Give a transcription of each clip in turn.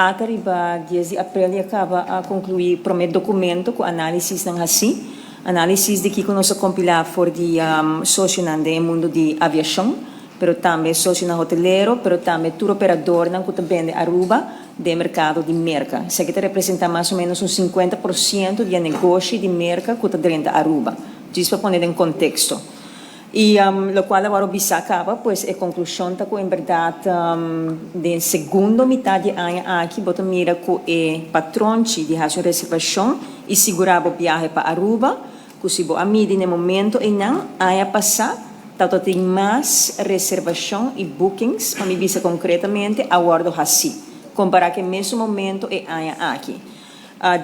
Atariba 10 de abril acaba a concluir o primeiro documento com análise não assim, análise de que nós compilar for de sócio no mundo de aviação, pero também sócio na hoteleiro, pero também tour operador não que também de Aruba, de mercado de merca. Isso aqui representa mais ou menos 50% de negócio de merca que está dentro de Aruba. Diz para pôr em contexto. E lo qual agora o bisa acaba, pois a conclusão está com, em verdade, de segunda metade do ano aqui, bota mira com o patrão de fazer reservação e segurar o viagem para Aruba, que se a mim, no momento, e não, a passar, tanto tem mais reservação e bookings, para me bisa concretamente, a guardo assim, comparar que mesmo momento e ano aqui.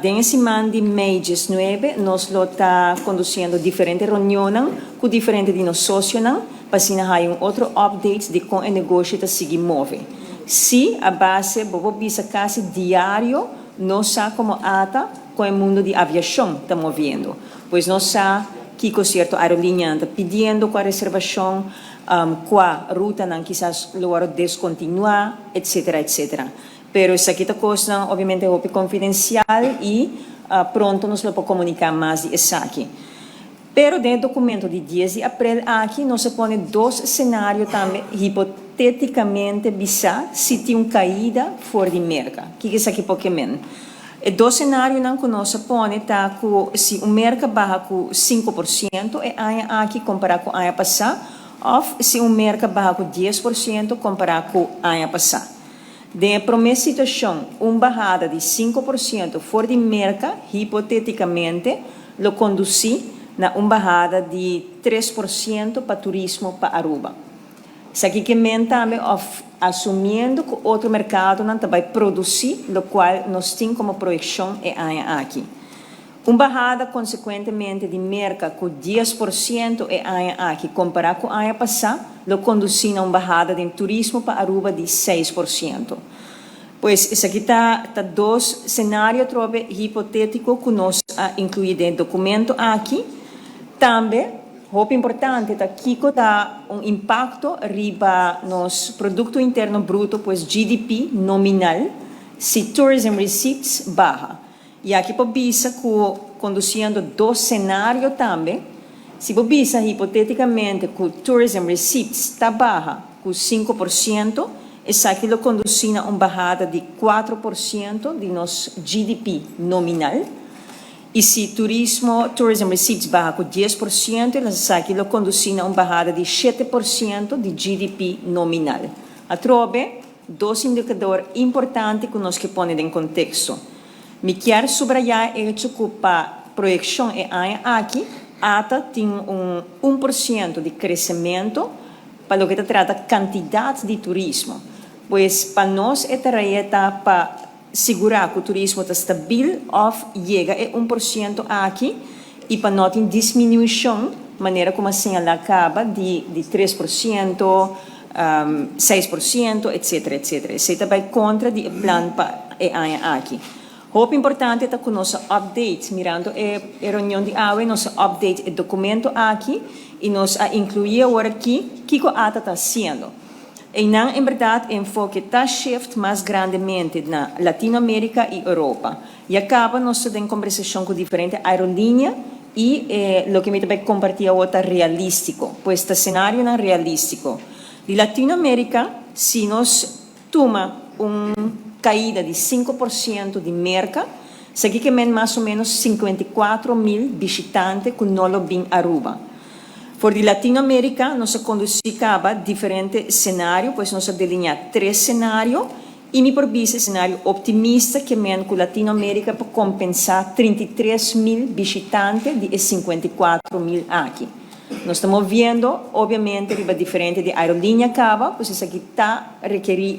Dentro semana de mês 19, nós estamos conduzindo diferentes reuniões com diferentes de nós sócios, para assim ter outro update de como o negócio está se move. Se a base, vou bisa quase diário, nós sabemos como ata com o mundo de aviação está movendo. Pois nós sabemos que com certo aerolínea está pedindo com a reservação, com a ruta não quizás lugar descontinuar, etc, etc. Pero essa aqui está coisa, obviamente, é confidencial e pronto nos vamos comunicar mais de isso aqui. Pero dentro do documento de 10 de abril, aqui nós põe dois cenários também, hipoteticamente, bisa se tem caída fora de merca. O que é isso aqui, Pokémon? E dois cenários que nós põe, tá, se o merca barra com 5%, é aqui comparado com o ano passado, ou se o merca barra com 10%, comparado com o ano passado. De primeira situação, uma barrada de 5% fora de merca, hipoteticamente, lo conduzir na uma barrada de 3% para turismo para Aruba. Isso aqui que também assumindo que outro mercado não vai produzir, o qual nós temos como projeção aqui. Uma barrada, consequentemente, de merca com 10% aqui, comparado com o ano passado, lo conduzir a uma barrada de turismo para Aruba de 6%. Pois, isso aqui está dois cenários hipotéticos que nós incluímos no documento aqui. Também, muito importante, aqui está impacto riba nos produto interno bruto, pois GDP nominal, se tourism receipts barra. E aqui por bisa conduzindo dois cenários também. Se por bisa hipoteticamente que o tourism receipts está barra com 5%, isso aqui lo conduzina uma barrada de 4% de nosso GDP nominal. E se tourism receipts barra com 10%, isso aqui lo conduzina uma barrada de 7% de GDP nominal. A trobe, dois indicadores importantes que nós que põe em contexto. Me quero subrayar o hecho que para projeção aqui, ata tem 1% de crescimento para o que trata quantidade de turismo. Pois para nós é tarefa para segurar que o turismo está estável ou chega a 1% aqui e para não ter diminuição, maneira como assim ela acaba de 3%, 6%, etc, etc. Isso vai contra o plano para aqui. O importante é que nosso update, mirando a reunião de AUE, nosso update o documento aqui e nós incluir agora aqui o que a ATA está fazendo. E não, em verdade, o enfoque está shift mais grandemente na Latinoamérica e Europa. E acaba nós tendo conversação com diferentes aerolíneas e o que me vai compartilhar outra realístico, pois este cenário não é realístico. De Latinoamérica, se nós toma caída de 5% de merca, isso aqui que é mais ou menos 54 mil visitantes que não vêm a Aruba. Por de Latinoamérica, nós conduzimos diferentes cenários, pois nós delineamos 3 cenários, e me provisa cenário optimista que men que Latinoamérica para compensar 33 mil visitantes de 54 mil aqui. Nós estamos vendo, obviamente, riba diferente de aerolínea acaba, pois isso aqui está requerir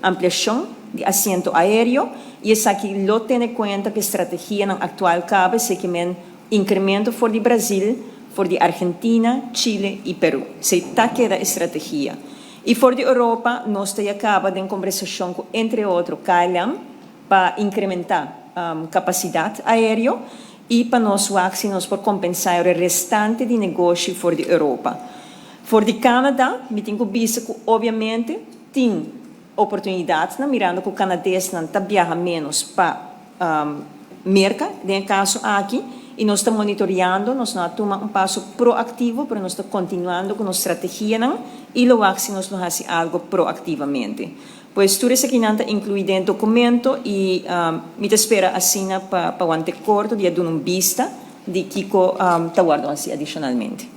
ampliação de assento aéreo, e isso aqui lo tem em conta que a estratégia atual acaba, se que men incremento for de Brasil, for de Argentina, Chile e Peru. Se está queda estratégia. E for de Europa, nós te acaba de conversação com, entre outros, KLM, para incrementar capacidade aérea e para nós nós por compensar o restante de negócio for de Europa. For de Canadá, me tenho visto que, obviamente, tem oportunidade, mirando que o canadense não viaja menos para merca, no caso aqui, e nós estamos monitoreando, nós não tomamos passo proativo, mas nós estamos continuando com nossa estratégia e logo assim nós não fazemos algo proativamente. Pois tudo isso aqui não está incluído em documento e me espera assim para o antecorto de dar uma vista de que está guardado assim adicionalmente.